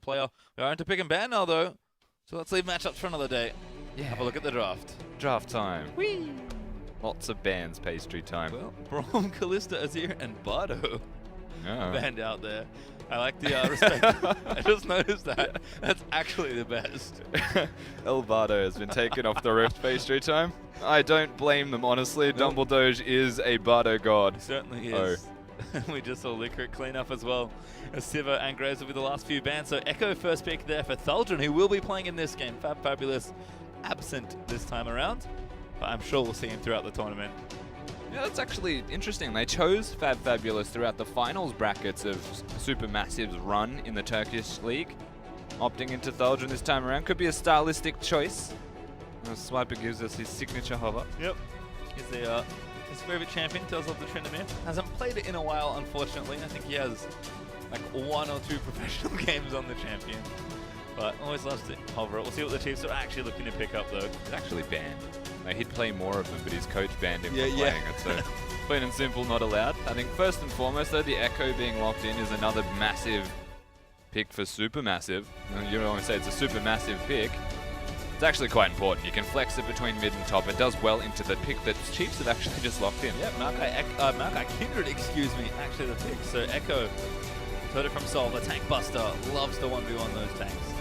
player. We are into pick and ban now, though. So let's leave matchups for another day. Yeah. Have a look at the draft. Draft time. Whee! Lots of bans, pastry time. Well, Brom, Callista, Azir, and Bardo banned out there. I like the respect. I just noticed that. That's actually the best. El Bardo has been taken off the Rift pastry time. I don't blame them, honestly. Nope. Dumbledore is a Bardo god. He certainly is. We just saw Licorice clean up as well. Siva and Graves will be the last few bans. So Echo first pick there for Thaldron, who will be playing in this game. Fabulous absent this time around, but I'm sure we'll see him throughout the tournament. Yeah, that's actually interesting. They chose Fabulous throughout the finals brackets of SuperMassive's run in the Turkish League. Opting into Thaldron this time around could be a stylistic choice. Swiper gives us his signature hover. Yep. He's his favorite champion, Tales of the Tryndamere. Hasn't played it in a while, unfortunately. I think he has like 1 or 2 professional games on the champion. But always loves to hover it. We'll see what the Chiefs are actually looking to pick up, though. It's actually banned. He'd play more of them, but his coach banned him from playing it. So plain and simple, not allowed. I think first and foremost, though, the Echo being locked in is another massive pick for SuperMassive. You don't want to say it's a SuperMassive pick. It's actually quite important. You can flex it between mid and top. It does well into the pick that Chiefs have actually just locked in. Yeah, Maokai Kindred, excuse me, actually the pick. So Echo, heard it from Sol, the tank buster, loves the 1v1 those tanks.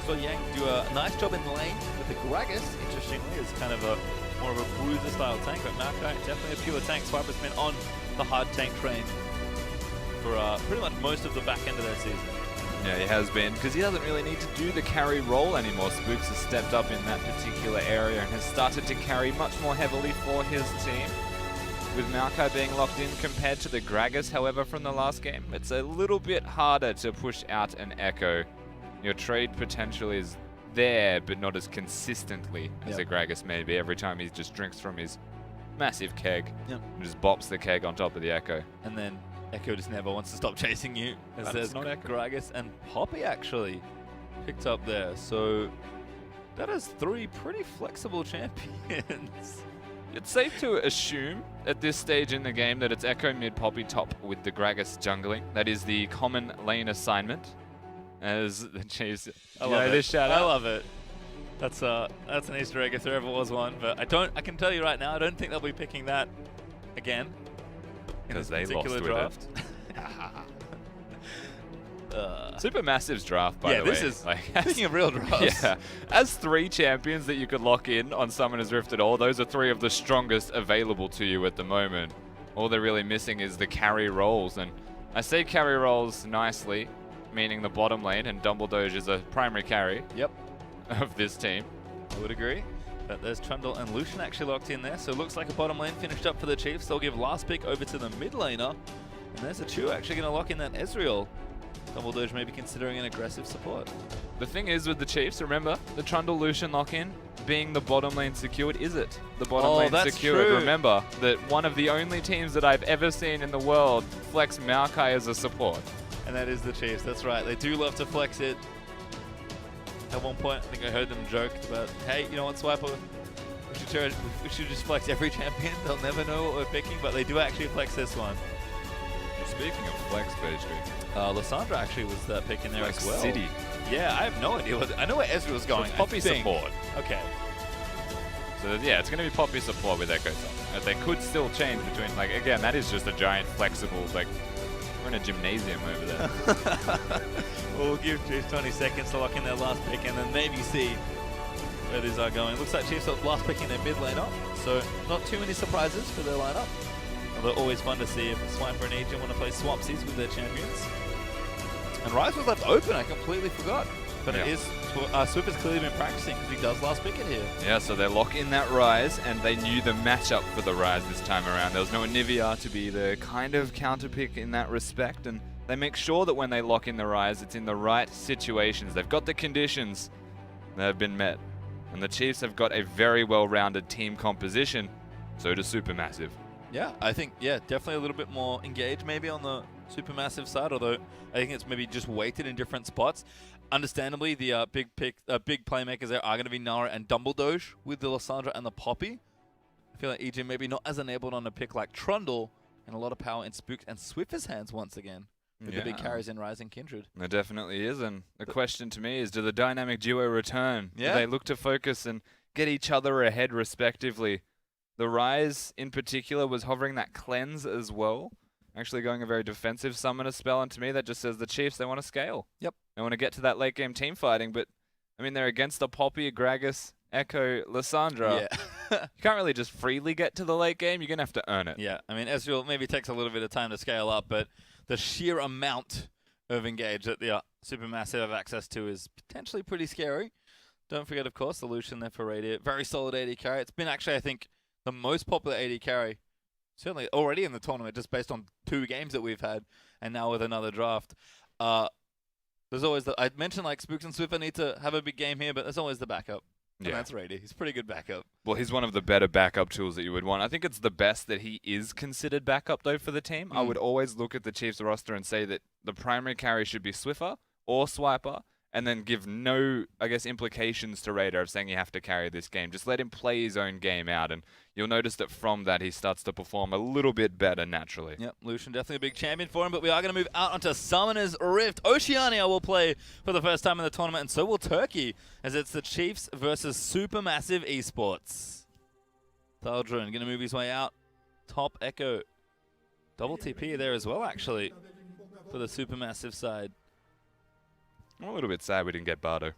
So Yang do a nice job in the lane with the Gragas, interestingly, is kind of a more of a bruiser style tank, but Maokai definitely a pure tank. Swiper's been on the hard tank train for pretty much most of the back end of their season. Yeah, he has been, because he doesn't really need to do the carry role anymore. Spooks has stepped up in that particular area and has started to carry much more heavily for his team. With Maokai being locked in compared to the Gragas, however, from the last game, it's a little bit harder to push out an Echo. Your trade potential is there, but not as consistently as a Gragas may be. Every time he just drinks from his massive keg and just bops the keg on top of the Echo. And then Echo just never wants to stop chasing you. As there's Gragas and Poppy actually picked up there. So that is 3 pretty flexible champions. It's safe to assume at this stage in the game that it's Echo mid, Poppy top with the Gragas jungling. That is the common lane assignment. As the Chiefs, I love it. That's an Easter egg if there ever was one. But I can tell you right now, I don't think they'll be picking that again. Because they lost with draft. SuperMassive's draft, by the way. Yeah, this is, speaking of real drafts. Yeah, as 3 champions that you could lock in on Summoner's Rift at all, those are 3 of the strongest available to you at the moment. All they're really missing is the carry roles, and I say carry roles nicely, meaning the bottom lane, and Dumbledore is a primary carry of this team. I would agree. But there's Trundle and Lucian actually locked in there, so it looks like a bottom lane finished up for the Chiefs. They'll give last pick over to the mid laner, and there's a Chu actually going to lock in that Ezreal. Dumbledore may be considering an aggressive support. The thing is with the Chiefs, remember, the Trundle Lucian lock-in being the bottom lane secured, is it? The bottom lane secured. True. Remember that one of the only teams that I've ever seen in the world flex Maokai as a support. And that is the Chiefs, that's right. They do love to flex it. At one point, I think I heard them joke about, hey, you know what, Swiper? We should just flex every champion. They'll never know what we're picking, but they do actually flex this one. Speaking of flex pastry, Lysandra actually was that pick in there flex as well. City. Yeah, I have no idea. I know where Ezreal's going. So Poppy support. Okay. So yeah, it's going to be Poppy support with Echo top. They could still change between, like, again, that is just a giant flexible, like, we're in a gymnasium over there. We'll give Chiefs 20 seconds to lock in their last pick and then maybe see where these are going. Looks like Chiefs are last picking their mid laner, so not too many surprises for their lineup. Although always fun to see if Swiper and Agent want to play swapsies with their champions. And Ryze was left open, I completely forgot. But it is, Super's clearly been practicing because he does last pick it here. Yeah, so they lock in that Ryze, and they knew the matchup for the Ryze this time around. There was no Anivia to be the kind of counter pick in that respect, and they make sure that when they lock in the Ryze, it's in the right situations. They've got the conditions that have been met. And the Chiefs have got a very well-rounded team composition. So does SuperMassive. Yeah, I think, definitely a little bit more engaged maybe on the SuperMassive side, although I think it's maybe just weighted in different spots. Understandably, the big playmakers there are going to be Nara and Dumbledore with the Lysandra and the Poppy. I feel like EG maybe not as enabled on a pick like Trundle, and a lot of power in Spooked and Swiffer's hands once again. with the big carries in Rising Kindred. There definitely is, and the question to me is, do the dynamic duo return? Yeah. Do they look to focus and get each other ahead respectively? The Rise in particular was hovering that cleanse as well, actually going a very defensive summoner spell, and to me that just says the Chiefs, they want to scale. Yep. They want to get to that late game team fighting, but I mean, they're against the Poppy, Gragas, Echo, Lysandra. Yeah. You can't really just freely get to the late game. You're going to have to earn it. Yeah, I mean, Ezreal maybe takes a little bit of time to scale up, but the sheer amount of engage that the Supermassive have access to is potentially pretty scary. Don't forget, of course, the Lucian there for Radiant. Very solid AD carry. It's been actually, I think, the most popular AD carry, certainly already in the tournament, just based on 2 games that we've had, and now with another draft. There's always I mentioned like Spooks and Swiffer need to have a big game here, but there's always the backup. And that's Rady. He's pretty good backup. Well, he's one of the better backup tools that you would want. I think it's the best that he is considered backup, though, for the team. I would always look at the Chiefs roster and say that the primary carry should be Swiffer or Swiper, and then give no, I guess, implications to Raider of saying you have to carry this game. Just let him play his own game out, and you'll notice that from that he starts to perform a little bit better naturally. Yep, Lucian definitely a big champion for him, but we are going to move out onto Summoner's Rift. Oceania will play for the first time in the tournament, and so will Turkey, as it's the Chiefs versus Supermassive Esports. Thaldrun going to move his way out. Top Echo. Double TP there as well, actually, for the Supermassive side. I'm a little bit sad we didn't get Bardo.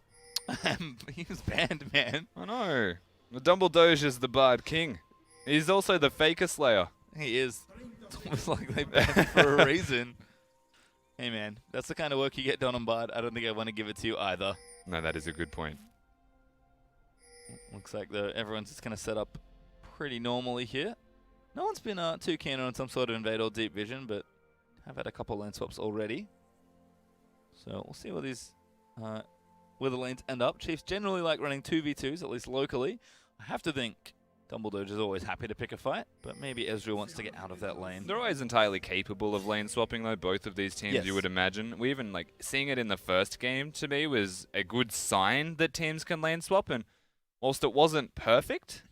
He was banned, man. I know. The Dumbledore is the Bard King. He's also the Faker Slayer. He is. It's almost like they banned him for a reason. Hey, man, that's the kind of work you get done on Bard. I don't think I want to give it to you either. No, that is a good point. Looks like everyone's just going to set up pretty normally here. No one's been too keen on some sort of invade or deep vision, but have had a couple lane swaps already. So we'll see where these where the lanes end up. Chiefs generally like running 2v2s, at least locally. I have to think Dumbledore is always happy to pick a fight, but maybe Ezreal wants to get out of that lane. They're always entirely capable of lane swapping, though, both of these teams, you would imagine. We even, like, seeing it in the first game, to me, was a good sign that teams can lane swap, and whilst it wasn't perfect,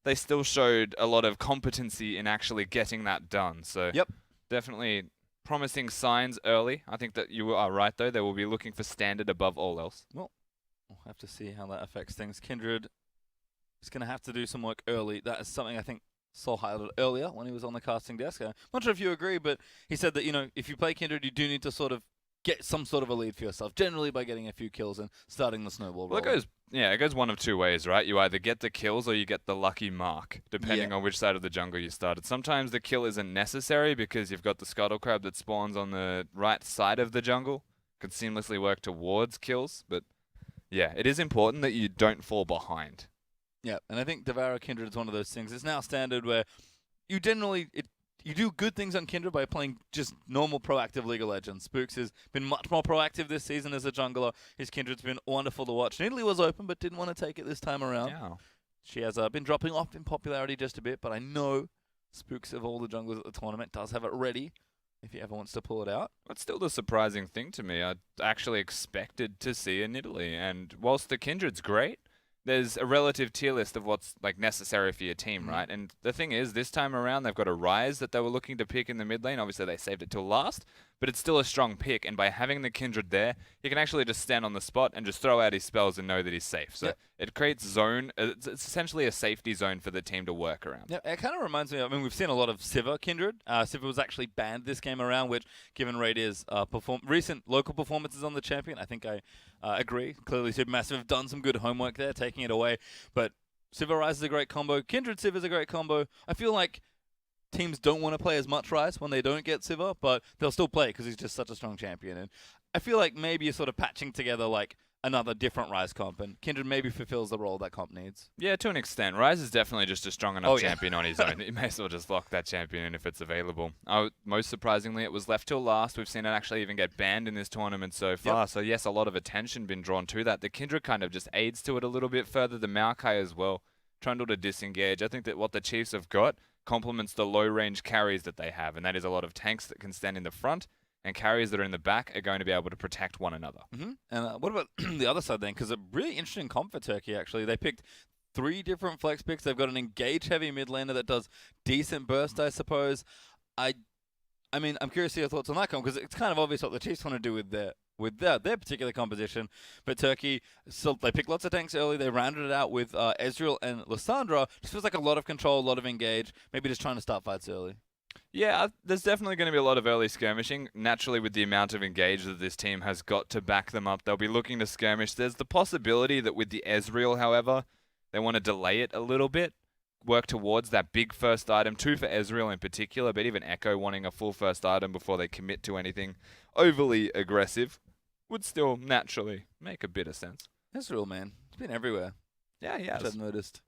they still showed a lot of competency in actually getting that done. So definitely promising signs early. I think that you are right, though. They will be looking for standard above all else. Well, we'll have to see how that affects things. Kindred is going to have to do some work early. That is something I think Sol highlighted earlier when he was on the casting desk. I'm not sure if you agree, but he said that, you know, if you play Kindred, you do need to sort of get some sort of a lead for yourself, generally by getting a few kills and starting the snowball roll. Well, it goes one of two ways, right? You either get the kills or you get the lucky mark, depending on which side of the jungle you started. Sometimes the kill isn't necessary because you've got the scuttle crab that spawns on the right side of the jungle. Could seamlessly work towards kills, but yeah, it is important that you don't fall behind. Yeah, and I think Devour Kindred is one of those things. It's now standard where you generally... You do good things on Kindred by playing just normal proactive League of Legends. Spooks has been much more proactive this season as a jungler. His Kindred's been wonderful to watch. Nidalee was open, but didn't want to take it this time around. Yeah. She has been dropping off in popularity just a bit, but I know Spooks of all the junglers at the tournament does have it ready if he ever wants to pull it out. That's still the surprising thing to me. I actually expected to see a Nidalee, and whilst the Kindred's great, there's a relative tier list of what's like necessary for your team, right? And the thing is, this time around, they've got a Rise that they were looking to pick in the mid lane. Obviously, they saved it till last, but it's still a strong pick. And by having the Kindred there, he can actually just stand on the spot and just throw out his spells and know that he's safe. So it creates zone. It's essentially a safety zone for the team to work around. Yeah, it kind of reminds me of, I mean, we've seen a lot of Sivir Kindred. Sivir was actually banned this game around, which, given Radier's recent local performances on the champion, I think I agree. Clearly, Supermassive have done some good homework there, taking it away. But Sivir Rise is a great combo. Kindred Sivir is a great combo. I feel like teams don't want to play as much Rise when they don't get Sivir, but they'll still play because he's just such a strong champion. And I feel like maybe you're sort of patching together like another different Rise comp, and Kindred maybe fulfills the role that comp needs. Yeah, to an extent. Rise is definitely just a strong enough champion on his own. You may as well just lock that champion in if it's available. Most surprisingly, it was left till last. We've seen it actually even get banned in this tournament so far. So yes, a lot of attention been drawn to that. The Kindred kind of just aids to it a little bit further. The Maokai as well. Trundle to disengage. I think that what the Chiefs have got complements the low-range carries that they have, and that is a lot of tanks that can stand in the front, and carriers that are in the back are going to be able to protect one another. And what about the other side then? Because a really interesting comp for Turkey, actually. They picked 3 different flex picks. They've got an engage-heavy mid laner that does decent burst, I suppose. I I mean, I'm curious to your thoughts on that, because it's kind of obvious what the Chiefs want to do with their particular composition. But Turkey, so they picked lots of tanks early. They rounded it out with Ezreal and Lissandra. Just feels like a lot of control, a lot of engage. Maybe just trying to start fights early. Yeah, there's definitely going to be a lot of early skirmishing. Naturally, with the amount of engage that this team has got to back them up, they'll be looking to skirmish. There's the possibility that with the Ezreal, however, they want to delay it a little bit, work towards that big first item, 2 for Ezreal in particular, but even Echo wanting a full first item before they commit to anything overly aggressive would still naturally make a bit of sense. Ezreal, man, it's been everywhere. Yeah, he has. I've noticed.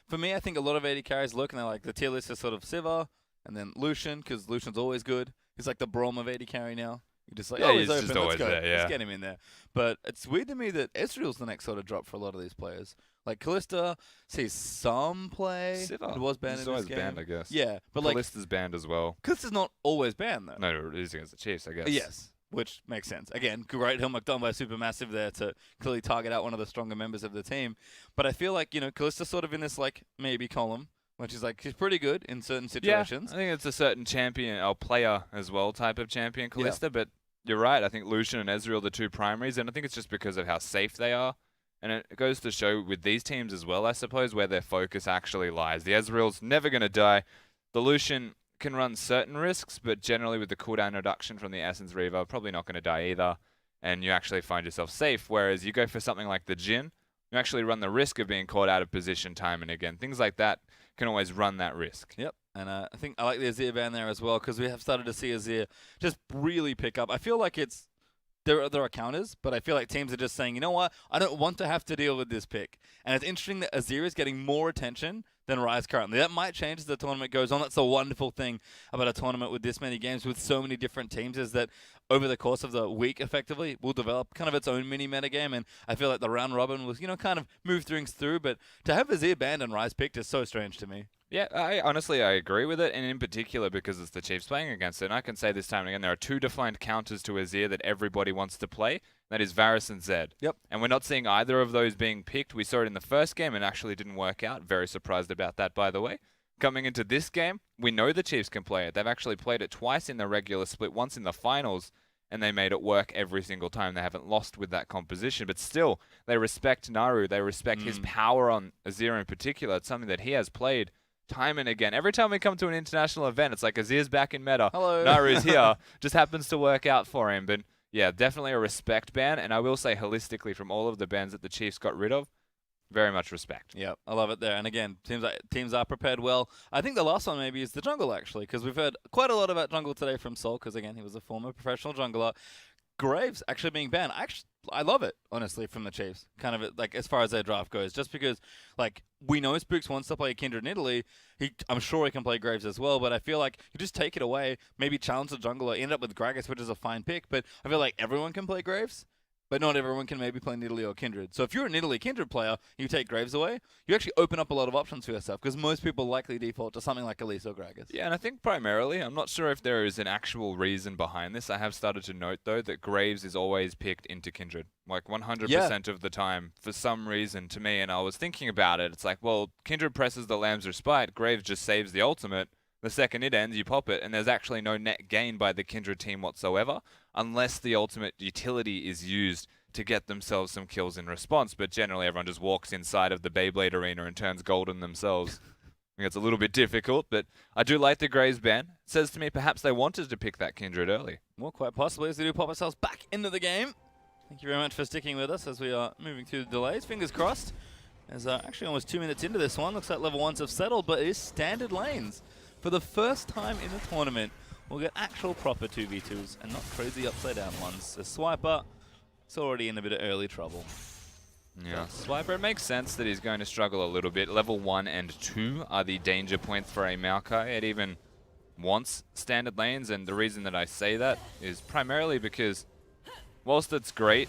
For me, I think a lot of AD carries look, and they're like, the tier list is sort of Sivir, and then Lucian, because Lucian's always good. He's like the Braum of AD carry now. You're just like, yeah, oh, he's open, just always let's go. there, yeah. Let's get him in there. But it's weird to me that Ezreal's the next sort of drop for a lot of these players. Like, Kalista sees some play. Sivir. It was banned He's in this always game. banned, I guess. Yeah, but like... Kalista's banned as well. Kalista's not always banned, though. No, it is against the Chiefs, I guess. Yes, which makes sense. Again, great homework done by SuperMassive there to clearly target out one of the stronger members of the team. But I feel like, Kalista's sort of in this, like, maybe column, which is like, she's pretty good in certain situations. Yeah, I think it's a certain champion, or player as well, type of champion, Kalista, but you're right. I think Lucian and Ezreal are the 2 primaries, and I think it's just because of how safe they are. And it goes to show with these teams as well, I suppose, where their focus actually lies. The Ezreal's never going to die. The Lucian can run certain risks, but generally with the cooldown reduction from the Essence Reaver, probably not going to die either, and you actually find yourself safe. Whereas you go for something like the Jhin, you actually run the risk of being caught out of position time and again. Things like that can always run that risk. Yep. And I think I like the Azir ban there as well, because we have started to see Azir just really pick up. I feel like there are counters, but I feel like teams are just saying, you know what, I don't want to have to deal with this pick. And it's interesting that Azir is getting more attention than Ryze currently. That might change as the tournament goes on. That's the wonderful thing about a tournament with this many games, with so many different teams, is that over the course of the week, effectively, will develop kind of its own mini metagame. And I feel like the round robin was, kind of move things through. But to have Azir banned and Ryze picked is so strange to me. Yeah, honestly, I agree with it, and in particular because it's the Chiefs playing against it. And I can say this time and again, there are 2 defined counters to Azir that everybody wants to play. That is Varus and Zed. Yep. And we're not seeing either of those being picked. We saw it in the first game and actually didn't work out. Very surprised about that, by the way. Coming into this game, we know the Chiefs can play it. They've actually played it twice in the regular split, once in the finals, and they made it work every single time. They haven't lost with that composition, but still, they respect Naru. They respect his power on Azir in particular. It's something that he has played time and again. Every time we come to an international event, it's like Azir's back in meta. Hello. Naru's here. Just happens to work out for him. But yeah, definitely a respect ban. And I will say holistically, from all of the bans that the Chiefs got rid of, very much respect. Yeah, I love it there. And again, teams are prepared well. I think the last one maybe is the jungle, actually, because we've heard quite a lot about jungle today from Sol, because again, he was a former professional jungler. Graves actually being banned. I love it, honestly, from the Chiefs, kind of like as far as their draft goes, just because like we know Spooks wants to play Kindred in Italy. I'm sure he can play Graves as well, but I feel like you just take it away, maybe challenge the jungler, end up with Gragas, which is a fine pick, but I feel like everyone can play Graves. But not everyone can maybe play Nidalee or Kindred. So if you're a Nidalee Kindred player, you take Graves away, you actually open up a lot of options for yourself, because most people likely default to something like Elise or Gragas. Yeah, and I think primarily, I'm not sure if there is an actual reason behind this. I have started to note, though, that Graves is always picked into Kindred. Like 100% of the time, for some reason, to me, and I was thinking about it, it's like, well, Kindred presses the Lamb's Respite, Graves just saves the ultimate. The second it ends, you pop it, and there's actually no net gain by the Kindred team whatsoever, unless the ultimate utility is used to get themselves some kills in response. But generally, everyone just walks inside of the Beyblade arena and turns golden themselves. I think it's a little bit difficult, but I do like the Graves ban. It says to me perhaps they wanted to pick that Kindred early. Well, quite possibly, as we do pop ourselves back into the game. Thank you very much for sticking with us as we are moving through the delays. Fingers crossed. As actually almost 2 minutes into this one, looks like level 1s have settled, but it is standard lanes. For the first time in the tournament, we'll get actual proper 2v2s and not crazy upside down ones. The Swiper is already in a bit of early trouble. Yeah, Swiper, it makes sense that he's going to struggle a little bit. Level 1 and 2 are the danger points for a Maokai. It even wants standard lanes, and the reason that I say that is primarily because whilst it's great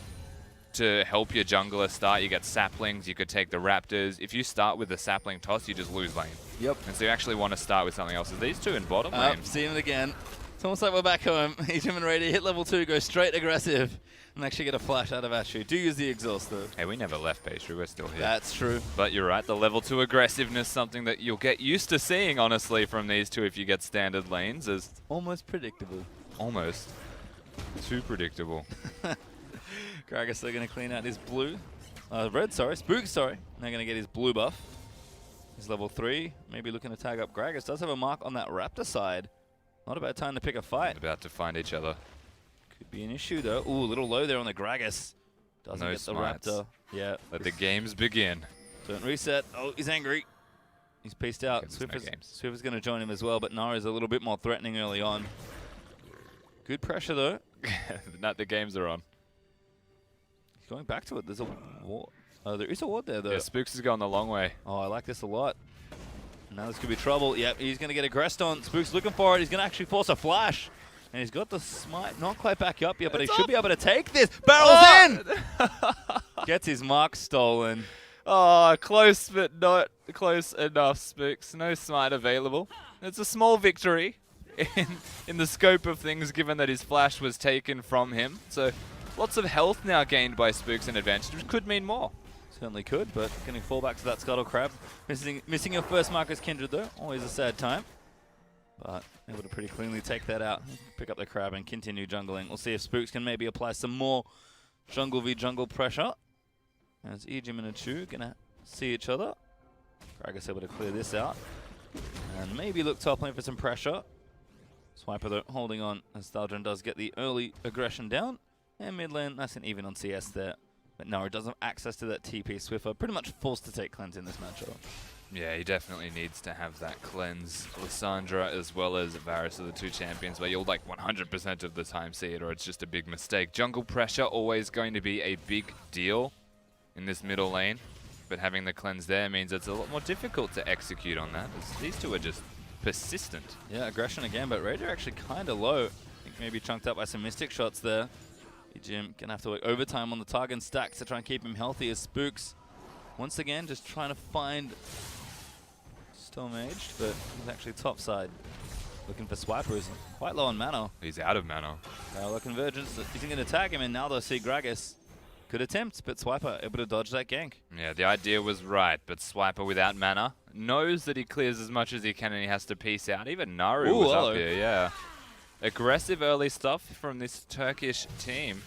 to help your jungler start, you get saplings, you could take the raptors. If you start with the sapling toss, you just lose lane. Yep. And so you actually want to start with something else. Is these two in bottom lane? See him again. It's almost like we're back home. Ejim and Rady hit level 2, go straight aggressive, and actually get a flash out of Ashu. Do use the exhaust though. Hey, we never left Pastry, we're still here. That's true. But you're right, the level 2 aggressiveness, something that you'll get used to seeing, honestly, from these two if you get standard lanes. Is almost predictable. Almost. Too predictable. Gragas are going to clean out his blue. Red, sorry. Spook, sorry. They're going to get his blue buff. He's level 3. Maybe looking to tag up Gragas. Does have a mark on that Raptor side. Not a bad time to pick a fight. About to find each other. Could be an issue though. Ooh, a little low there on the Gragas. Doesn't No get smites. the Raptor. Yeah. Let the games begin. Don't reset. Oh, he's angry. He's pieced out. Swiffer's going to join him as well, but Nara's a little bit more threatening early on. Good pressure though. The games are on. He's going back to it. There's a ward. Oh, there is a ward there though. Yeah, Spooks is going the long way. Oh, I like this a lot. Now this could be trouble. Yep, he's going to get aggressed on. Spook's looking for it. He's going to actually force a flash. And he's got the smite. Not quite back up yet, but he should be able to take this. Barrels in! Gets his mark stolen. Oh, close, but not close enough, Spooks. No smite available. It's a small victory in the scope of things, given that his flash was taken from him. So lots of health now gained by Spooks and advantage, which could mean more. Certainly could, but getting fall back to that Scuttle Crab. Missing your first mark as Kindred though, always a sad time. But able to pretty cleanly take that out, pick up the Crab and continue jungling. We'll see if Spooks can maybe apply some more jungle v jungle pressure. As Ejim and Achu gonna see each other. Gragas able to clear this out. And maybe look top lane for some pressure. Swiper though holding on as Thaldron does get the early aggression down. And mid lane nice and even on CS there. But no, it doesn't have access to that TP. Swiffer pretty much forced to take cleanse in this matchup. Yeah, he definitely needs to have that cleanse. Lissandra as well as Varus are the two champions where you'll like 100% of the time see it or it's just a big mistake. Jungle pressure always going to be a big deal in this middle lane. But having the cleanse there means it's a lot more difficult to execute on that. These two are just persistent. Yeah, aggression again, but Raider actually kind of low. I think maybe chunked up by some Mystic shots there. Jim gonna have to work overtime on the Targon stacks to try and keep him healthy as Spooks. Once again, just trying to find Stormaged, but he's actually top side. Looking for Swiper, who's quite low on mana. He's out of mana. Parallel Convergence, he's going to tag him, and now they'll see Gragas. Good attempt, but Swiper able to dodge that gank. Yeah, the idea was right, but Swiper without mana knows that he clears as much as he can and he has to piece out. Even Naru was up here, yeah. Aggressive early stuff from this Turkish team,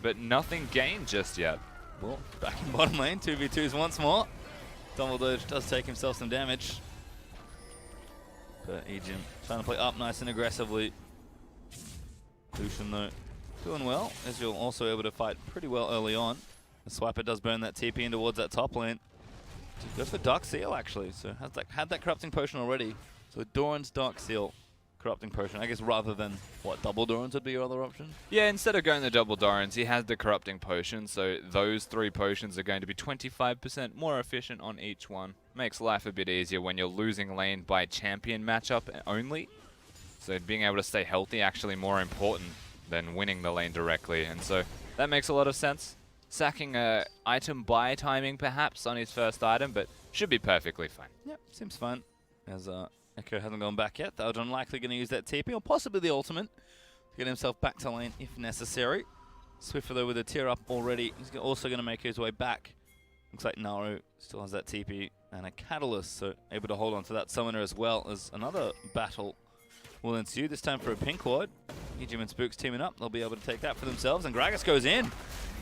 but nothing gained just yet. Well, back in bottom lane, 2v2s once more. Dumbledore does take himself some damage. But Ejim trying to play up nice and aggressively. Lucian though, doing well, as you're also able to fight pretty well early on. The Swiper does burn that TP in towards that top lane. Go for Dark Seal actually, so had that Corrupting Potion already. So Doran's Dark Seal. Corrupting Potion, I guess, rather than, what, double Dorans would be your other option? Yeah, instead of going the double Dorans, he has the Corrupting Potion, so those 3 potions are going to be 25% more efficient on each one. Makes life a bit easier when you're losing lane by champion matchup only. So being able to stay healthy actually more important than winning the lane directly, and so that makes a lot of sense. Sacking a item buy timing perhaps on his first item, but should be perfectly fine. Yep, seems fine. As Echo hasn't gone back yet. They're unlikely going to use that TP or possibly the ultimate to get himself back to lane if necessary. Swiffer though with a tier up already. He's also going to make his way back. Looks like Naru still has that TP and a Catalyst, so able to hold on to that summoner as well as another battle will ensue. This time for a pink ward. Ejim and Spooks teaming up. They'll be able to take that for themselves. And Gragas goes in.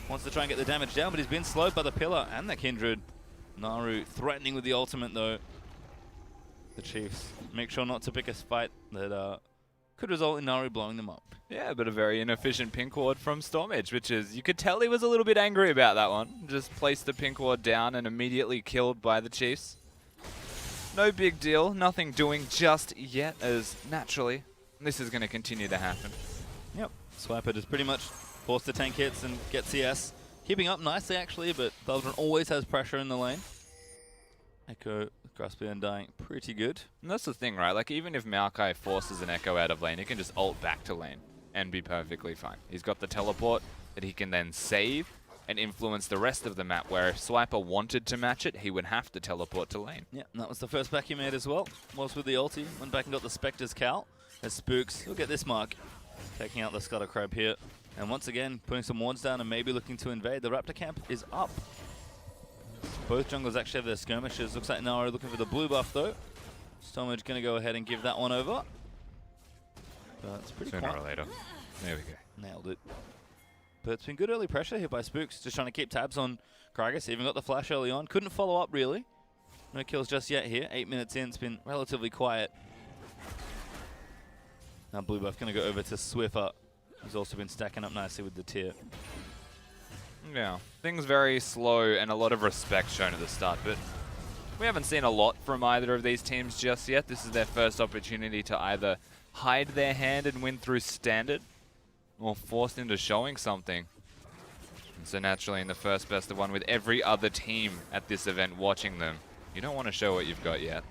Wants to try and get the damage down, but he's been slowed by the pillar and the Kindred. Naru threatening with the ultimate though. The Chiefs make sure not to pick a fight that could result in Naru blowing them up. Yeah, but a very inefficient pink ward from Stormage, which is, you could tell he was a little bit angry about that one. Just placed the pink ward down and immediately killed by the Chiefs. No big deal, nothing doing just yet, as naturally this is going to continue to happen. Yep, Swiper just pretty much forced to tank hits and get CS. Keeping up nicely actually, but Thaldron always has pressure in the lane. Echo, Graspy Undying, pretty good. And that's the thing, right? Like, even if Maokai forces an Echo out of lane, he can just ult back to lane and be perfectly fine. He's got the teleport that he can then save and influence the rest of the map, where if Swiper wanted to match it, he would have to teleport to lane. Yeah, and that was the first back he made as well. Was with the ulti, went back and got the Spectre's Cowl. as Spooks will get this mark, taking out the Scuttle Crab here. And once again, putting some wards down and maybe looking to invade. The Raptor camp is up. Both jungles actually have their skirmishes. Looks like Naro looking for the blue buff though. Stormage going to go ahead and give that one over. But it's pretty Sooner or later. There we go. Nailed it. But it's been good early pressure here by Spooks. Just trying to keep tabs on Gragas. Even got the flash early on. Couldn't follow up really. No kills just yet here. 8 minutes in. It's been relatively quiet. Now blue buff going to go over to Swiffer. He's also been stacking up nicely with the tier. Yeah, things very slow and a lot of respect shown at the start, but we haven't seen a lot from either of these teams just yet. This is their first opportunity to either hide their hand and win through standard, or forced into showing something. And so naturally in the first best of one with every other team at this event watching them, you don't want to show what you've got yet.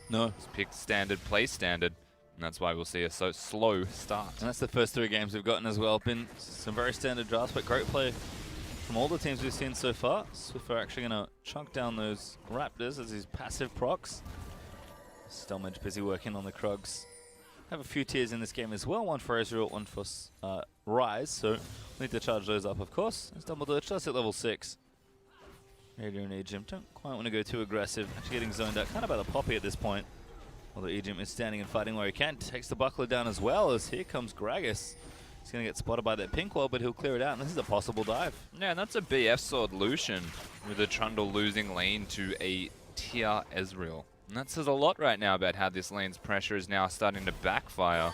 No. Just pick standard, play standard. And that's why we'll see a so slow start. And that's the first 3 games we've gotten as well. Been some very standard drafts, but great play from all the teams we've seen so far. Swiffer actually going to chunk down those Raptors as his passive procs. Stelmage busy working on the Krugs. Have a few tiers in this game as well. One for Ezreal, one for Rise. So we need to charge those up, of course. It's Dumbledore just at level 6. Radio and Egypt don't quite want to go too aggressive. Actually getting zoned out kind of by the Poppy at this point. Although Egypt is standing and fighting where he can. Takes the buckler down as well as here comes Gragas. He's going to get spotted by that pink wall, but he'll clear it out, and this is a possible dive. Yeah, and that's a BF sword Lucian with a Trundle losing lane to a tier Ezreal. And that says a lot right now about how this lane's pressure is now starting to backfire.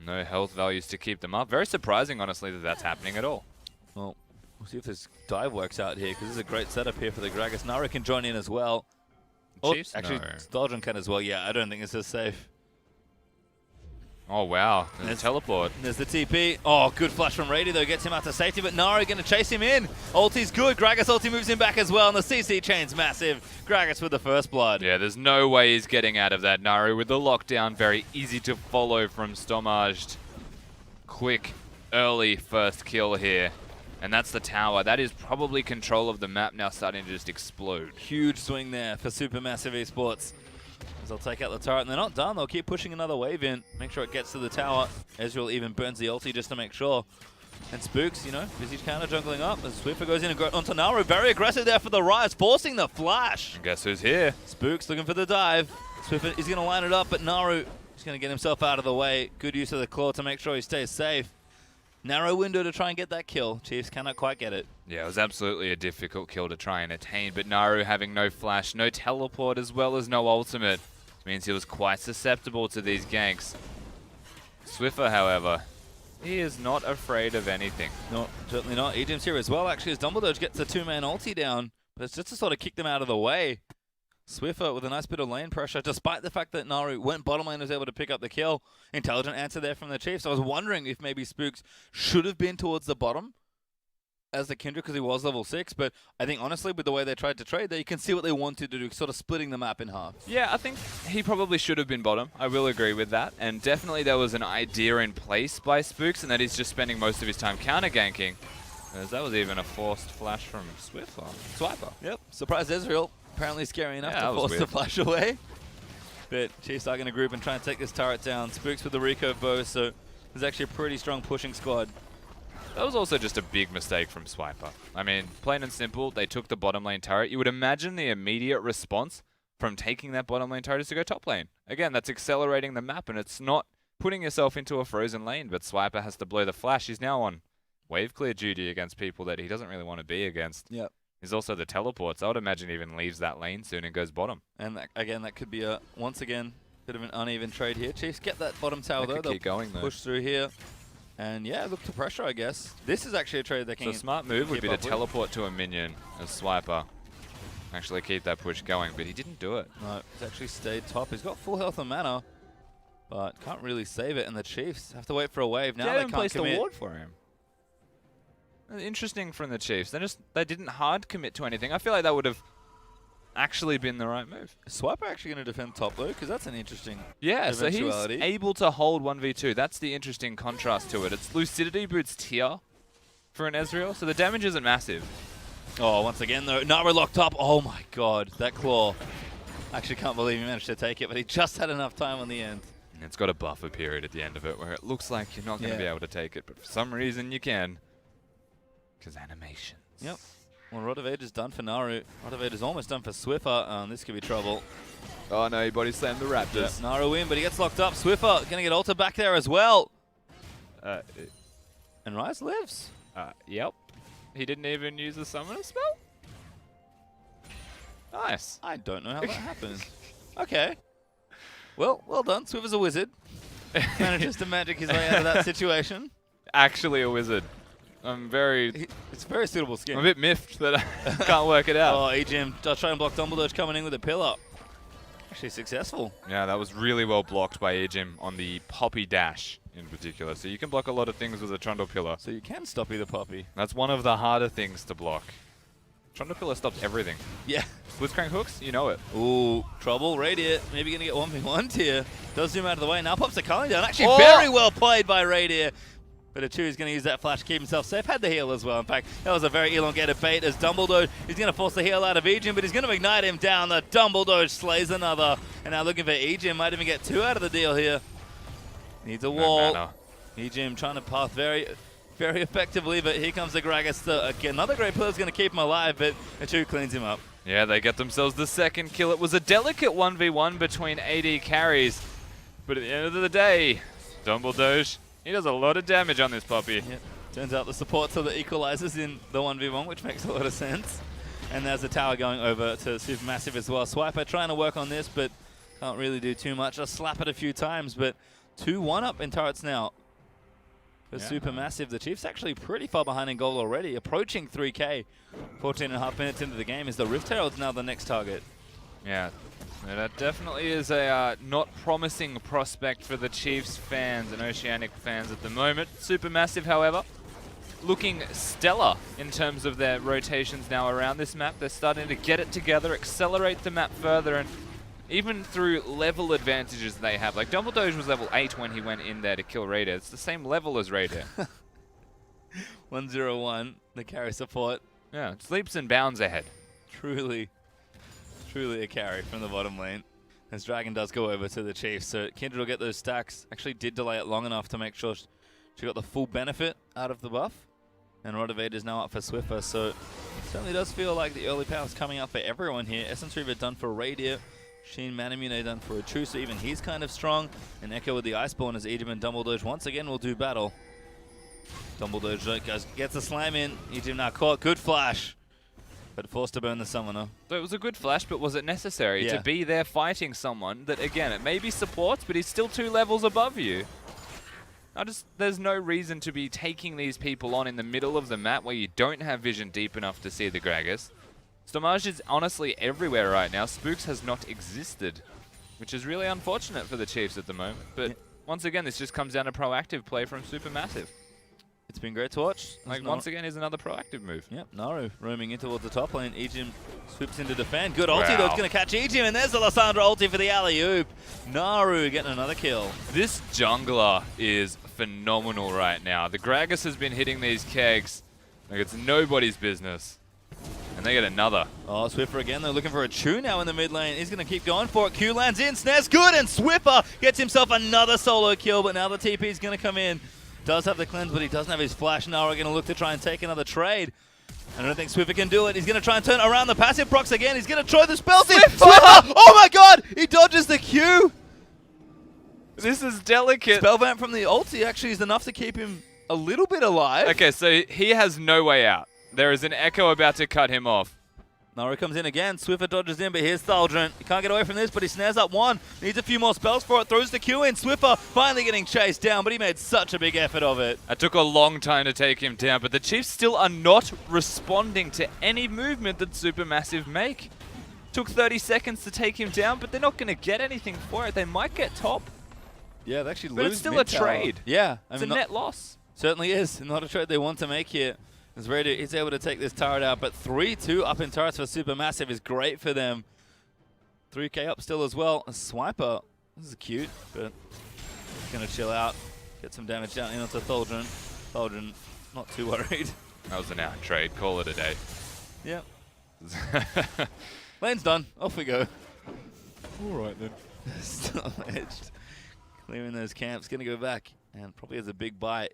No health values to keep them up. Very surprising, honestly, that that's happening at all. Well, we'll see if this dive works out here, because this is a great setup here for the Gragas. Nara can join in as well. Chiefs? Oh, actually, no. Stalgion can as well. Yeah, I don't think this is safe. Oh, wow. There's a teleport. There's the TP. Oh, good flash from Rady, though. Gets him out to safety, but Nara going to chase him in. Ulti's good. Gragas ulti moves him back as well, and the CC chain's massive. Gragas with the first blood. Yeah, there's no way he's getting out of that. Naru with the lockdown. Very easy to follow from Stomaged. Quick, early first kill here. And that's the tower. That is probably control of the map now starting to just explode. Huge swing there for SuperMassive Esports. As they'll take out the turret, and they're not done. They'll keep pushing another wave in. Make sure it gets to the tower. Ezreal even burns the ulti just to make sure. And Spooks, you know, busy counter jungling up as Swiffer goes in and goes onto Naru. Very aggressive there for the Rise, forcing the flash. And guess who's here? Spooks looking for the dive. Swiffer is going to line it up, but Naru is going to get himself out of the way. Good use of the claw to make sure he stays safe. Narrow window to try and get that kill. Chiefs cannot quite get it. Yeah, it was absolutely a difficult kill to try and attain, but Naru having no flash, no teleport, as well as no ultimate, means he was quite susceptible to these ganks. Swiffer, however, he is not afraid of anything. No, certainly not. Egypt's here as well, actually, as Dumbledore gets a 2-man ulti down, but it's just to sort of kick them out of the way. Swiffer with a nice bit of lane pressure, despite the fact that Naru went bottom lane and was able to pick up the kill. Intelligent answer there from the Chiefs. I was wondering if maybe Spooks should have been towards the bottom as the Kindred because he was level 6, but I think honestly with the way they tried to trade there, you can see what they wanted to do, sort of splitting the map in half. Yeah, I think he probably should have been bottom. I will agree with that. And definitely there was an idea in place by Spooks, and that he's just spending most of his time counter ganking. As that was even a forced flash from Swiper. Yep, surprise Ezreal. Apparently scary enough Yeah, to force weird. the flash away. But Chiefs are going to group and try and take this turret down. Spooks with the recurve bow, so there's actually a pretty strong pushing squad. That was also just a big mistake from Swiper. I mean, plain and simple, they took the bottom lane turret. You would imagine the immediate response from taking that bottom lane turret is to go top lane. Again, that's accelerating the map, and it's not putting yourself into a frozen lane, but Swiper has to blow the flash. He's now on wave clear duty against people that he doesn't really want to be against. Yep. He's also the teleports. I would imagine he even leaves that lane soon and goes bottom. And that, again, that could be a, once again, bit of an uneven trade here. Chiefs get that bottom tower though. They could keep going though. Push through here. And yeah, look to pressure, I guess. This is actually a trade that can. So a smart move would be to keep up with. teleport to a minion as Swiper. Actually keep that push going, but he didn't do it. No, he's actually stayed top. He's got full health and mana, but can't really save it. And the Chiefs have to wait for a wave. Now they can't placed commit. a ward for him. Interesting from the Chiefs. They didn't hard commit to anything. I feel like that would have actually been the right move. Is Swiper actually going to defend top though? Because that's an interesting Yeah, so he's eventuality. able to hold 1v2. That's the interesting contrast to it. It's Lucidity boots tier for an Ezreal, so the damage isn't massive. Oh, once again though, Nara locked up. Oh my god, that claw. Actually can't believe he managed to take it, but he just had enough time on the end. It's got a buffer period at the end of it where it looks like you're not going to be able to take it, but for some reason you can. Because animations. Yep. Well, Rodavader's done for Naru. Rodavader's almost done for Swiffer. This could be trouble. Oh no, he body slammed the Raptors. Yep. Naru in, but he gets locked up. Swiffer going to get ulted back there as well. And Rise lives. Yep. He didn't even use a summoner spell? Nice. I don't know how that happened. Okay. Well done. Swiffer's a wizard. Manages to magic his way out of that situation. Actually a wizard. It's a very suitable skin. I'm a bit miffed that I can't work it out. Oh, EGM does try and block Dumbledore coming in with a pillar. Actually successful. Yeah, that was really well blocked by Ejim on the Poppy Dash in particular. So you can block a lot of things with a Trundle Pillar. So you can stop the Poppy. That's one of the harder things to block. Trundle Pillar stops everything. Yeah. Blitzcrank hooks, you know it. Ooh, trouble. Radiant. Maybe going to get 1v1 tier. Does zoom out of the way. Now pops the Culling down. Actually very well played by Radiant. But Achu is going to use that flash to keep himself safe. Had the heal as well. In fact, that was a very elongated bait as Dumbledore is going to force the heal out of Ejim, but he's going to ignite him down. The Dumbledore slays another. And now looking for Ejim. Might even get 2 out of the deal here. Needs a wall. Ejim trying to path very, very effectively, but here comes the Gragas. Another great player is going to keep him alive, but Achu cleans him up. Yeah, they get themselves the second kill. It was a delicate 1v1 between AD carries. But at the end of the day, Dumbledore, he does a lot of damage on this puppy. Yep. Turns out the supports are the equalizers in the 1v1, which makes a lot of sense. And there's a tower going over to Supermassive as well. Swiper trying to work on this, but can't really do too much. Just slap it a few times, but 2-1 up in turrets now for Supermassive. The Chiefs actually pretty far behind in gold already, approaching 3K. 14.5 minutes into the game. Is the Rift Herald now the next target? Yeah. That definitely is a not promising prospect for the Chiefs fans and Oceanic fans at the moment. Supermassive, however, looking stellar in terms of their rotations now around this map. They're starting to get it together, accelerate the map further, and even through level advantages they have. Like, Dumbledore was level 8 when he went in there to kill Raider. It's the same level as Raider. 101, the carry support. Yeah, it's leaps and bounds ahead. Truly a carry from the bottom lane. As Dragon does go over to the Chiefs. So Kindred will get those stacks. Actually did delay it long enough to make sure she got the full benefit out of the buff. And Rodavader's now up for Swiffer. So it certainly does feel like the early power's coming up for everyone here. Essence Reaver done for Radiant. Sheen Manamune done for Achu. So even he's kind of strong. And Echo with the Iceborne as Ejim and Dumbledore once again will do battle. Dumbledore gets a slam in. Ejim now caught. Good flash. But forced to burn the summoner. So it was a good flash, but was it necessary to be there fighting someone that, again, it maybe supports, but he's still 2 levels above you? There's no reason to be taking these people on in the middle of the map where you don't have vision deep enough to see the Gragas. Stomage is honestly everywhere right now. Spooks has not existed, which is really unfortunate for the Chiefs at the moment. But once again, this just comes down to proactive play from Supermassive. It's been great to watch. Like, once again, is another proactive move. Yep, Naru roaming in towards the top lane. Ejim swoops in to defend. Good ulti, though. It's going to catch Ejim, and there's the Lysandra ulti for the alley-oop. Naru getting another kill. This jungler is phenomenal right now. The Gragas has been hitting these kegs like it's nobody's business. And they get another. Oh, Swiffer again. They're looking for a Chu now in the mid lane. He's going to keep going for it. Q lands in. Snares good, and Swiffer gets himself another solo kill, but now the TP is going to come in. Does have the cleanse, but he doesn't have his flash. Now we're going to look to try and take another trade. I don't think Swiffer can do it. He's going to try and turn around the passive procs again. He's going to try the spells in. Swiffer! Oh my god! He dodges the Q! This is delicate. Spell vamp from the ulti actually is enough to keep him a little bit alive. Okay, so he has no way out. There is an Echo about to cut him off. Naru comes in again. Swiffer dodges in, but here's Thaldrent. He can't get away from this, but he snares up one. Needs a few more spells for it. Throws the Q in. Swiffer finally getting chased down, but he made such a big effort of it. It took a long time to take him down, but the Chiefs still are not responding to any movement that Supermassive make. Took 30 seconds to take him down, but they're not going to get anything for it. They might get top. Yeah, they actually lose. But it's still a trade. Yeah. It's a net loss. Certainly is. Not a trade they want to make here. As Raider is able to take this turret out, but 3-2 up in turrets for Supermassive is great for them. 3K up still as well. A Swiper. This is cute, but he's going to chill out. Get some damage down onto Thaldrent. Thaldrent, not too worried. That was an out trade. Call it a day. Yep. Lane's done. Off we go. All right then. Still edged. Clearing those camps, going to go back and probably has a big bite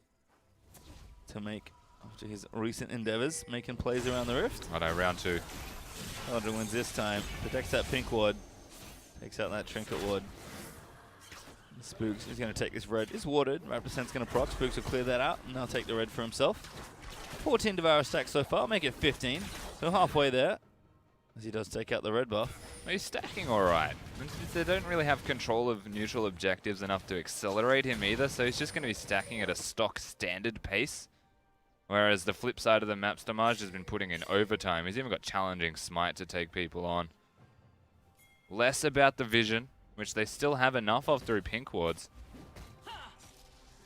to make after his recent endeavors, making plays around the rift. Righto, round 2. Thaldron wins this time, protects that pink ward, takes out that trinket ward. Spooks is going to take this red. It's warded. Rappercent's going to proc. Spooks will clear that out, and now take the red for himself. 14 Devour stacks so far, make it 15. So halfway there, as he does take out the red buff. He's stacking all right. They don't really have control of neutral objectives enough to accelerate him either, so he's just going to be stacking at a stock standard pace. Whereas the flip side of the map's damage has been putting in overtime. He's even got challenging smite to take people on. Less about the vision, which they still have enough of through pink wards.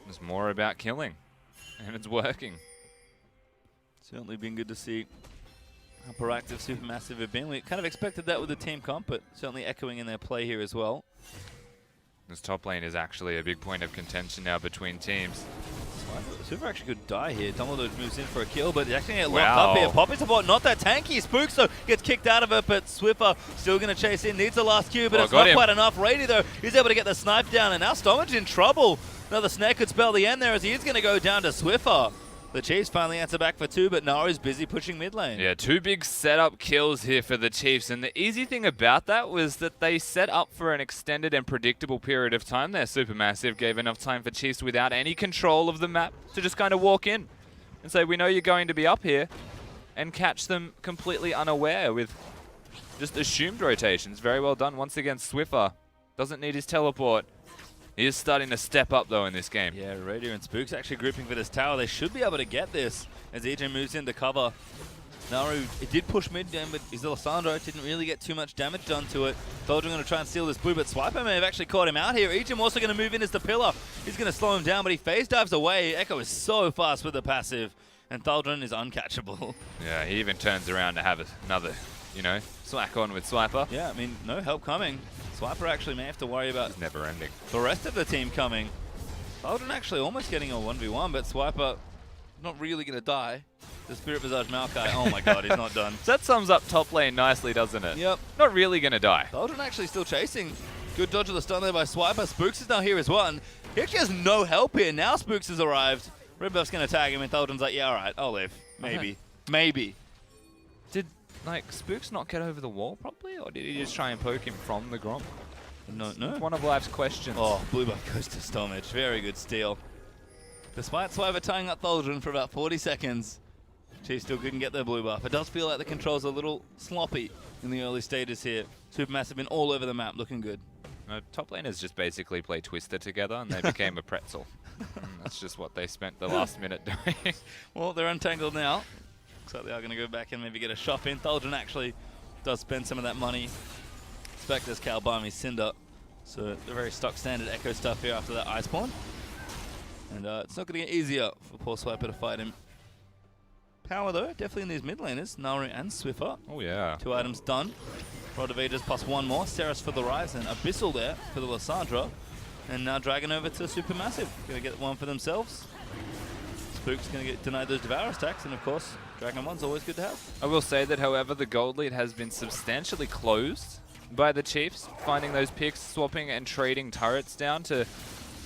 It's more about killing, and it's working. Certainly been good to see how proactive SuperMassive have been. We kind of expected that with the team comp, but certainly echoing in their play here as well. This top lane is actually a big point of contention now between teams. Super actually could die here. Dumbledore moves in for a kill, but actually get locked up here. Poppy support, not that tanky. Spooks though gets kicked out of it, but Swiffer still going to chase in. Needs the last Q, but it's not quite enough. Rady though, he's able to get the snipe down, and now Stomach in trouble. Another snare could spell the end there as he is going to go down to Swiffer. The Chiefs finally answer back for 2, but Naru's busy pushing mid lane. Yeah, 2 big setup kills here for the Chiefs, and the easy thing about that was that they set up for an extended and predictable period of time there. Supermassive gave enough time for Chiefs without any control of the map to just kind of walk in and say, we know you're going to be up here, and catch them completely unaware with just assumed rotations. Very well done. Once again, Swiffer doesn't need his teleport. He is starting to step up, though, in this game. Yeah, Raider and Spooks actually grouping for this tower. They should be able to get this as EJ moves into cover. Naru, it did push mid down, but his Lissandro didn't really get too much damage done to it. Thaldron going to try and steal this blue, but Swiper may have actually caught him out here. Ejim also going to move in as the pillar. He's going to slow him down, but he phase dives away. Echo is so fast with the passive, and Thaldron is uncatchable. Yeah, he even turns around to have another, you know, smack on with Swiper. Yeah, I mean, no help coming. Swiper actually may have to worry about never ending. The rest of the team coming. Thaldron actually almost getting a 1v1, but Swiper not really going to die. The Spirit Visage Maokai, oh my god, he's not done. So that sums up top lane nicely, doesn't it? Yep. Not really going to die. Thaldron actually still chasing. Good dodge of the stun there by Swiper. Spooks is now here as well, and he actually has no help here. Now Spooks has arrived. Red Buff's going to tag him, and Thaldron's like, yeah, alright, I'll live. Maybe. Maybe. Did, like, Spooks not get over the wall properly, or did he just try and poke him from the Gromp? No. One of life's questions. Oh, blue buff goes to Stomach. Very good steal. Despite Swiper tying up Thaldron for about 40 seconds, Chiefs still couldn't get their blue buff. It does feel like the controls are a little sloppy in the early stages here. Supermassive been all over the map, looking good. No, top laners just basically play Twister together, and they became a pretzel. That's just what they spent the last minute doing. Well, they're untangled now. Looks like they are going to go back and maybe get a shop in. Thaldron actually does spend some of that money. Spectre's Kalbami Cinder. So the very stock standard Echo stuff here after that Ice Pawn. And it's not going to get easier for poor Swiper to fight him. Power though, definitely in these mid laners, Naru and Swiffer. Oh yeah. 2 items done. Rod of Ages plus 1 more. Ceres for the Rise and Abyssal there for the Lissandra. And now Dragon over to Supermassive. Going to get one for themselves. Spook's going to get denied those Devour stacks, and of course, Dragon 1's always good to have. I will say that, however, the gold lead has been substantially closed by the Chiefs, finding those picks, swapping and trading turrets down to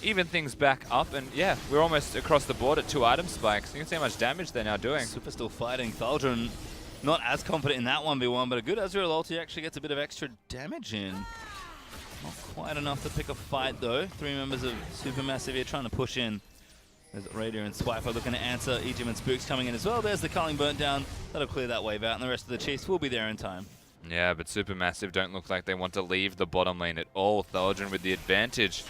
even things back up. And yeah, we're almost across the board at 2 item spikes. You can see how much damage they're now doing. Super still fighting. Thaldron not as confident in that 1v1, but a good Ezreal ulti actually gets a bit of extra damage in. Not quite enough to pick a fight though. 3 members of Supermassive here trying to push in. There's Raider and Swiper looking to answer. Ejim and Spooks coming in as well. There's the culling burnt down. That'll clear that wave out, and the rest of the Chiefs will be there in time. Yeah, but Supermassive don't look like they want to leave the bottom lane at all. Thaldron with the advantage,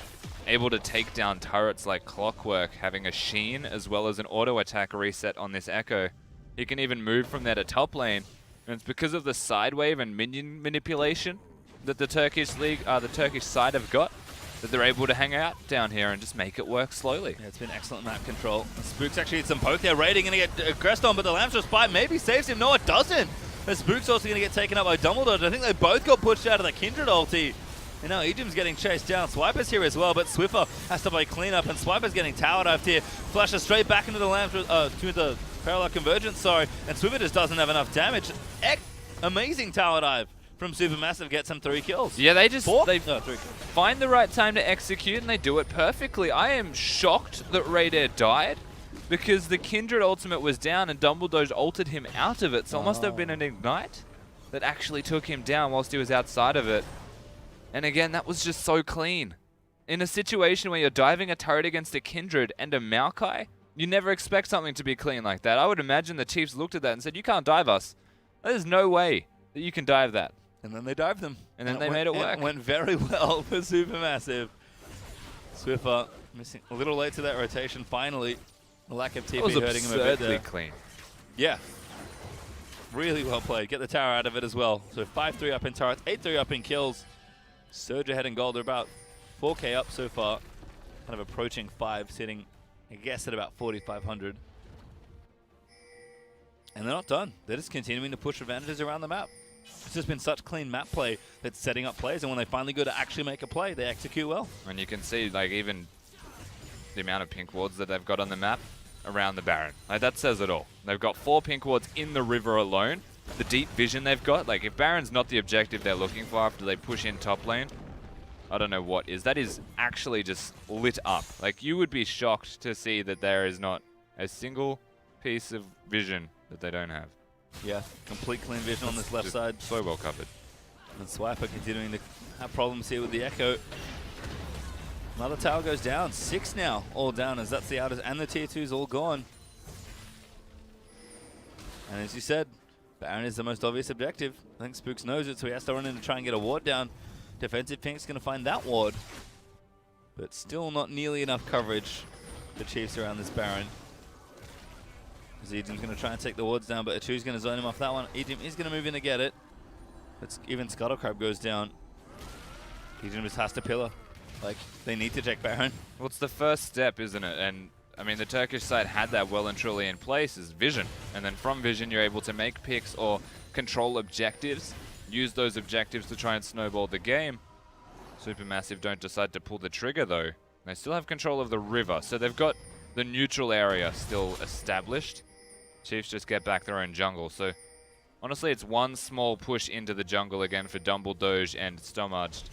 able to take down turrets like clockwork, having a Sheen as well as an auto attack reset on this Echo. He can even move from there to top lane, and it's because of the side wave and minion manipulation that the Turkish league, the Turkish side have got, that they're able to hang out down here and just make it work slowly. Yeah, it's been excellent map control. Spooks actually hit some poke there. Raiding going to get aggressed on, but the Lamb's Spite maybe saves him. No, it doesn't. The Spook's also going to get taken up by Dumbledore. I think they both got pushed out of the Kindred ulti. And now Ejim's getting chased down. Swiper's here as well, but Swiffer has to play cleanup, and Swiper's getting tower dived here. Flashes straight back into the Lamb's, to the Parallel Convergence, sorry. And Swiffer just doesn't have enough damage. Amazing tower dive from SuperMassive gets them 3 kills. Yeah, they just they 3 kills. find the right time to execute, and they do it perfectly. I am shocked that Raider died, because the Kindred ultimate was down and Dumbledore ulted him out of it, so it must have been an Ignite that actually took him down whilst he was outside of it. And again, that was just so clean. In a situation where you're diving a turret against a Kindred and a Maokai, you never expect something to be clean like that. I would imagine the Chiefs looked at that and said, you can't dive us. There's no way that you can dive that. And then they dived them. And then they made it work. It went very well for SuperMassive. Swiffer missing a little late to that rotation, finally. The lack of TP hurting him a bit there. Clean. Yeah. Really well played. Get the tower out of it as well. So 5-3 up in turrets, 8-3 up in kills. Surge ahead in gold. They're about 4K up so far. Kind of approaching 5, sitting, I guess, at about 4,500. And they're not done. They're just continuing to push advantages around the map. It's just been such clean map play that's setting up plays, and when they finally go to actually make a play, they execute well. And you can see, like, even the amount of pink wards that they've got on the map around the Baron. Like, that says it all. They've got 4 pink wards in the river alone. The deep vision they've got, like, if Baron's not the objective they're looking for after they push in top lane, I don't know what is. That is actually just lit up. Like, you would be shocked to see that there is not a single piece of vision that they don't have. Yeah, complete clean vision on this left side. So well covered. And Swiper continuing to have problems here with the Echo. Another tower goes down. 6 now, all down, as that's the outers and the tier 2s all gone. And as you said, Baron is the most obvious objective. I think Spooks knows it, so he has to run in to try and get a ward down. Defensive Pink's going to find that ward. But still not nearly enough coverage for Chiefs around this Baron. Ejim's going to try and take the wards down, but Achu's going to zone him off that one. Ejim is going to move in to get it. But even Scuttlecrab goes down. Ejim just has to pillar. Like, they need to check Baron. Well, it's the first step, isn't it? And, I mean, the Turkish side had that well and truly in place, is vision. And then from vision, you're able to make picks or control objectives. Use those objectives to try and snowball the game. SuperMassive don't decide to pull the trigger, though. They still have control of the river, so they've got the neutral area still established. Chiefs just get back their own jungle, so honestly, it's one small push into the jungle again for Dumbledore and Stomaged.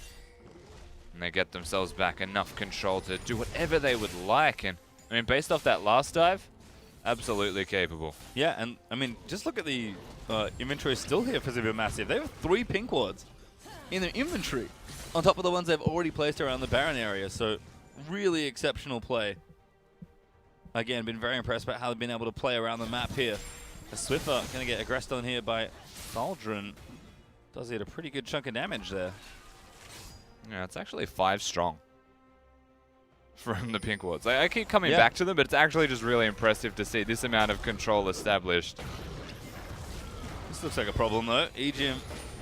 And they get themselves back enough control to do whatever they would like. And, I mean, based off that last dive, absolutely capable. Yeah, and, I mean, just look at the inventory still here for SuperMassive. They have 3 pink wards in their inventory, on top of the ones they've already placed around the Baron area. So, really exceptional play. Again, been very impressed by how they've been able to play around the map here. A Swiffer going to get aggressed on here by Thaldron. Does hit a pretty good chunk of damage there. Yeah, it's actually 5 strong from the pink wards. I keep coming back to them, but it's actually just really impressive to see this amount of control established. This looks like a problem, though. Ejim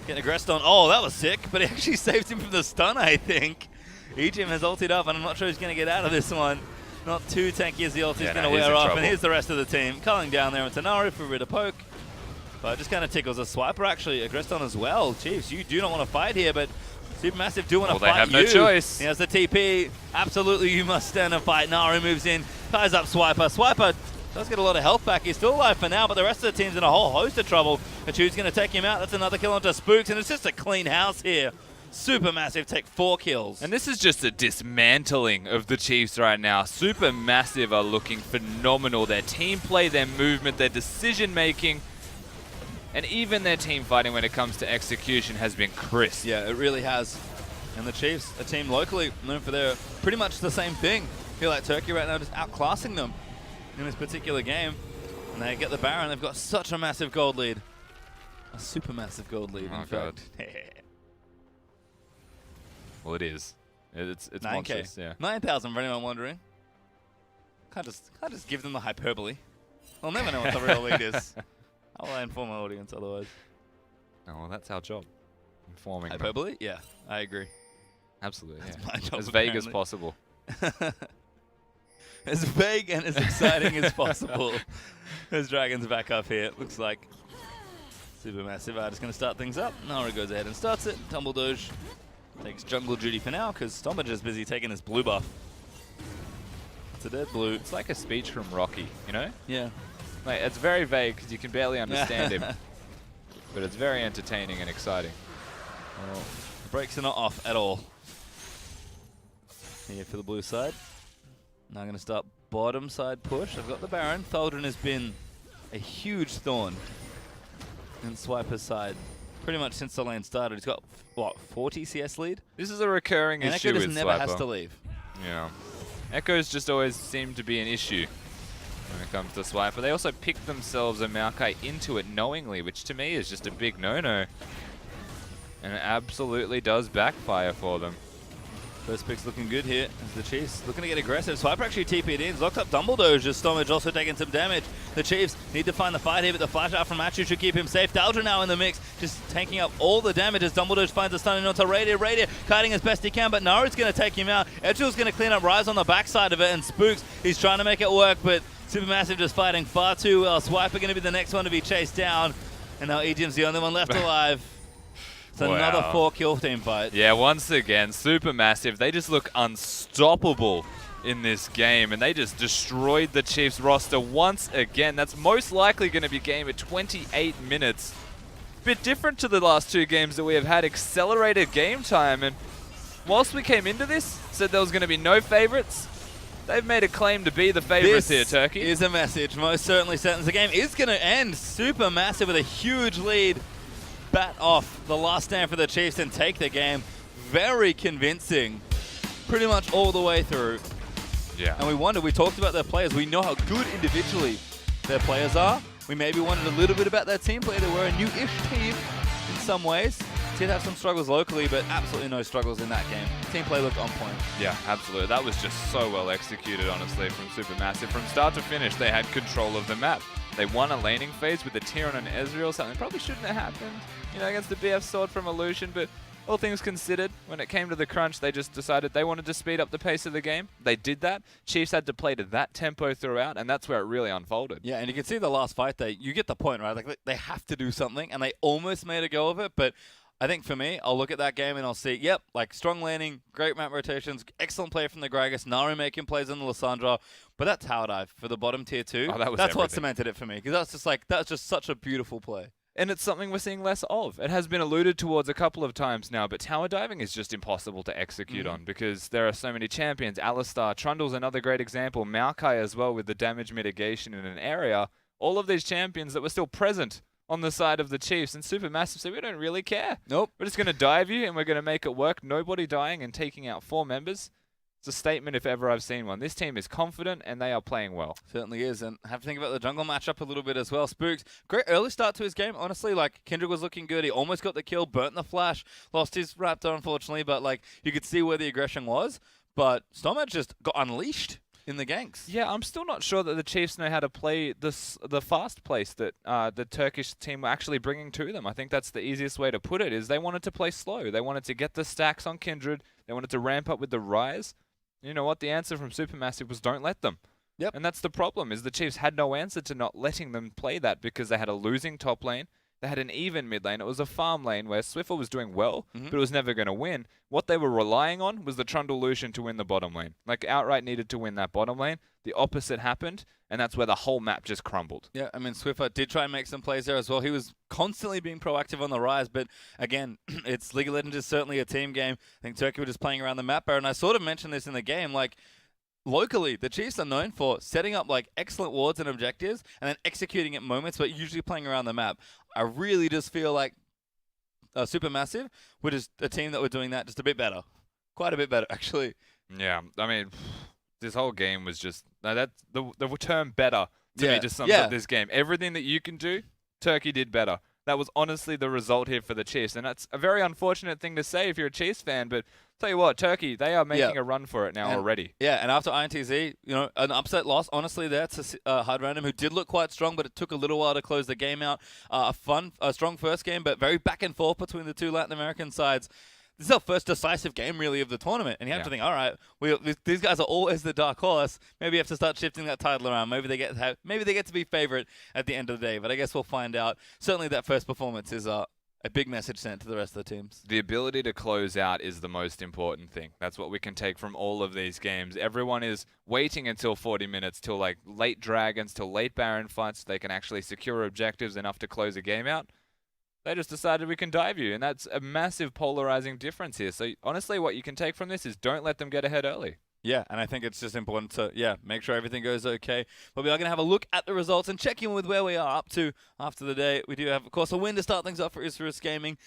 getting aggressed on. Oh, that was sick, but it actually saves him from the stun, I think. Ejim has ulted up, and I'm not sure he's going to get out of this one. Not too tanky as the ult is going to wear off, and here's the rest of the team. Culling down there, and Tanaru for a bit of poke. But it just kind of tickles a Swiper, actually. Aggressed on as well. Chiefs, you do not want to fight here, but SuperMassive do want to fight you. They have no choice. He has the TP. Absolutely, you must stand and fight. Naru moves in, ties up Swiper. Swiper does get a lot of health back. He's still alive for now, but the rest of the team's in a whole host of trouble. Achu's going to take him out. That's another kill onto Spooks, and it's just a clean house here. SuperMassive take 4 kills. And this is just a dismantling of the Chiefs right now. SuperMassive are looking phenomenal. Their team play, their movement, their decision making, and even their team fighting when it comes to execution has been crisp. Yeah, it really has. And the Chiefs, a team locally known for their pretty much the same thing. I feel like Turkey right now just outclassing them in this particular game. And they get the Baron. They've got such a massive gold lead. A supermassive gold lead, in fact. Well, it is. It's 9K. monstrous, yeah. 9,000 for anyone wondering. Can't just give them the hyperbole. They'll never know what the real lead is. How will I inform my audience otherwise? Oh, well, that's our job. Informing hyperbole? them. Yeah, I agree. Absolutely, That's yeah. my job, As vague apparently. as possible. As vague and as exciting as possible. There's Dragons back up here. It looks like SuperMassive are just going to start things up. Nara goes ahead and starts it. Dumbledore takes jungle duty for now because Stomach is busy taking his blue buff. It's a dead blue. It's like a speech from Rocky, you know? Yeah. Like, it's very vague because you can barely understand him. But it's very entertaining and exciting. Well, the brakes are not off at all. Here for the blue side. Now I'm going to start bottom side push. I've got the Baron. Thaldrin has been a huge thorn in Swiper's side pretty much since the lane started. He's got, what, 40 CS lead? This is a recurring and issue Echo with just never Swiper. has to leave. Yeah. Echoes just always seem to be an issue when it comes to Swiper. They also pick themselves and Maokai into it knowingly, which to me is just a big no-no. And it absolutely does backfire for them. First pick's looking good here as the Chiefs looking to get aggressive. Swiper actually TP'd in. Locked up Dumbledore. Just Stomach also taking some damage. The Chiefs need to find the fight here, but the flash out from Matthew should keep him safe. Daldra now in the mix, just tanking up all the damage as Dumbledore finds a stun onto Radiant. Radiant kiting as best he can, but Naru's going to take him out. Edgill's going to clean up Rise on the backside of it, and Spooks, he's trying to make it work, but SuperMassive just fighting far too well. Swiper going to be the next one to be chased down, and now Egium's the only one left alive. It's another 4-kill team fight. Yeah, once again, SuperMassive, they just look unstoppable in this game, and they just destroyed the Chiefs roster once again. That's most likely going to be game at 28 minutes. Bit different to the last two games that we have had, accelerated game time, and whilst we came into this, said there was going to be no favorites, they've made a claim to be the favorites here, Turkey. This is a message, most certainly sentence. The game is going to end. SuperMassive with a huge lead. Bat off the last stand for the Chiefs and take the game. Very convincing, pretty much all the way through. Yeah. And we talked about their players. We know how good individually their players are. We maybe wondered a little bit about their team play. They were a new-ish team in some ways. Did have some struggles locally, but absolutely no struggles in that game. Team play looked on point. Yeah, absolutely. That was just so well executed, honestly, from SuperMassive. From start to finish, they had control of the map. They won a laning phase with the Tyrion and Ezreal, something probably shouldn't have happened, you know, against the BF Sword from Illusion, but all things considered, when it came to the crunch, they just decided they wanted to speed up the pace of the game. They did that. Chiefs had to play to that tempo throughout, and that's where it really unfolded. Yeah, and you can see the last fight there. You get the point, right? Like, they have to do something, and they almost made a go of it, but I think for me, I'll look at that game and I'll see, yep, like strong landing, great map rotations, excellent play from the Gragas, Naru making plays on the Lissandra, but that tower dive for the bottom tier 2, that's what cemented it for me, because that's just such a beautiful play. And it's something we're seeing less of. It has been alluded towards a couple of times now, but tower diving is just impossible to execute on because there are so many champions. Alistar, Trundle's another great example, Maokai as well with the damage mitigation in an area. All of these champions that were still present on the side of the Chiefs, and SuperMassive said, we don't really care. Nope. We're just going to dive you, and we're going to make it work. Nobody dying and taking out 4 members. It's a statement if ever I've seen one. This team is confident, and they are playing well. Certainly is, and have to think about the jungle matchup a little bit as well. Spooks, great early start to his game. Honestly, like, Kendrick was looking good. He almost got the kill, burnt the flash, lost his Raptor, unfortunately, but, like, you could see where the aggression was. But Stomach just got unleashed in the ganks. Yeah, I'm still not sure that the Chiefs know how to play the fast pace that the Turkish team were actually bringing to them. I think that's the easiest way to put it, is they wanted to play slow. They wanted to get the stacks on Kindred. They wanted to ramp up with the Rise. You know what? The answer from SuperMassive was don't let them. Yep. And that's the problem, is the Chiefs had no answer to not letting them play that because they had a losing top lane. They had an even mid lane. It was a farm lane where Swiffer was doing well, but it was never going to win. What they were relying on was the Trundle Lucian to win the bottom lane. Like, outright needed to win that bottom lane. The opposite happened, and that's where the whole map just crumbled. Yeah, I mean, Swiffer did try and make some plays there as well. He was constantly being proactive on the Rise, but again, it's League of Legends is certainly a team game. I think Turkey were just playing around the map, and I sort of mentioned this in the game, like, locally, the Chiefs are known for setting up like excellent wards and objectives and then executing at moments, but usually playing around the map. I really just feel like SuperMassive were just a team that were doing that just a bit better. Quite a bit better, actually. Yeah, I mean, this whole game was just... the term better to me just sums up this game. Everything that you can do, Turkey did better. That was honestly the result here for the Chiefs. And that's a very unfortunate thing to say if you're a Chiefs fan, but tell you what, Turkey, they are making a run for it now already. Yeah, and after INTZ, you know, an upset loss, honestly, that's Hard Random, who did look quite strong, but it took a little while to close the game out. A strong first game, but very back and forth between the two Latin American sides. This is our first decisive game, really, of the tournament. And you have to think, all right, these guys are always the dark horse. Maybe you have to start shifting that title around. Maybe they get to be favorite at the end of the day. But I guess we'll find out. Certainly that first performance is a big message sent to the rest of the teams. The ability to close out is the most important thing. That's what we can take from all of these games. Everyone is waiting until 40 minutes, till like late Dragons, till late Baron fights, so they can actually secure objectives enough to close a game out. They just decided we can dive you, and that's a massive polarizing difference here. So honestly, what you can take from this is don't let them get ahead early. Yeah, and I think it's just important to, make sure everything goes okay. But we are going to have a look at the results and check in with where we are up to after the day. We do have, of course, a win to start things off for Isurus Gaming.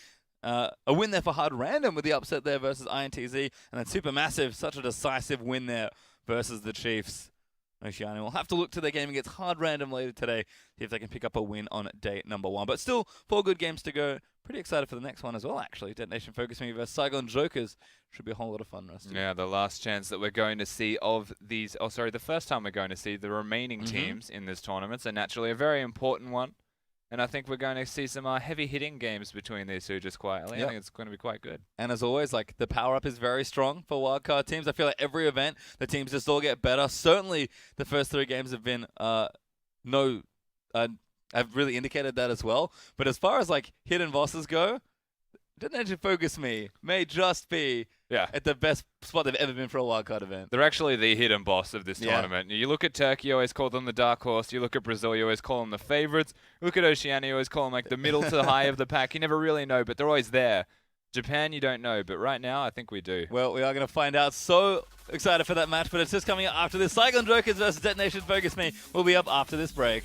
A win there for Hard Random with the upset there versus INTZ. And then Supermassive, such a decisive win there versus the Chiefs. Oceania will have to look to their game against Hard Random later today, see if they can pick up a win on day number 1. But still, 4 good games to go. Pretty excited for the next one as well, actually. Detonation Focus Me versus Saigon Jokers. Should be a whole lot of fun, Rusty. Yeah, the last chance that we're going to see of these, the first time we're going to see the remaining teams in this tournament. So naturally a very important one. And I think we're going to see some heavy hitting games between these two just quietly. I think it's going to be quite good. And as always, the power-up is very strong for wildcard teams. I feel like every event, the teams just all get better. Certainly, the first 3 games have been I've really indicated that as well. But as far as hidden bosses go, Detonation Focus Me may just be at the best spot they've ever been for a wildcard event. They're actually the hidden boss of this tournament. You look at Turkey, you always call them the dark horse. You look at Brazil, you always call them the favorites. You look at Oceania, you always call them the middle to high of the pack. You never really know, but they're always there. Japan, you don't know, but right now, I think we do. Well, we are going to find out. So excited for that match, but it's just coming up after this. Saigon Jokers versus Detonation Focus Me will be up after this break.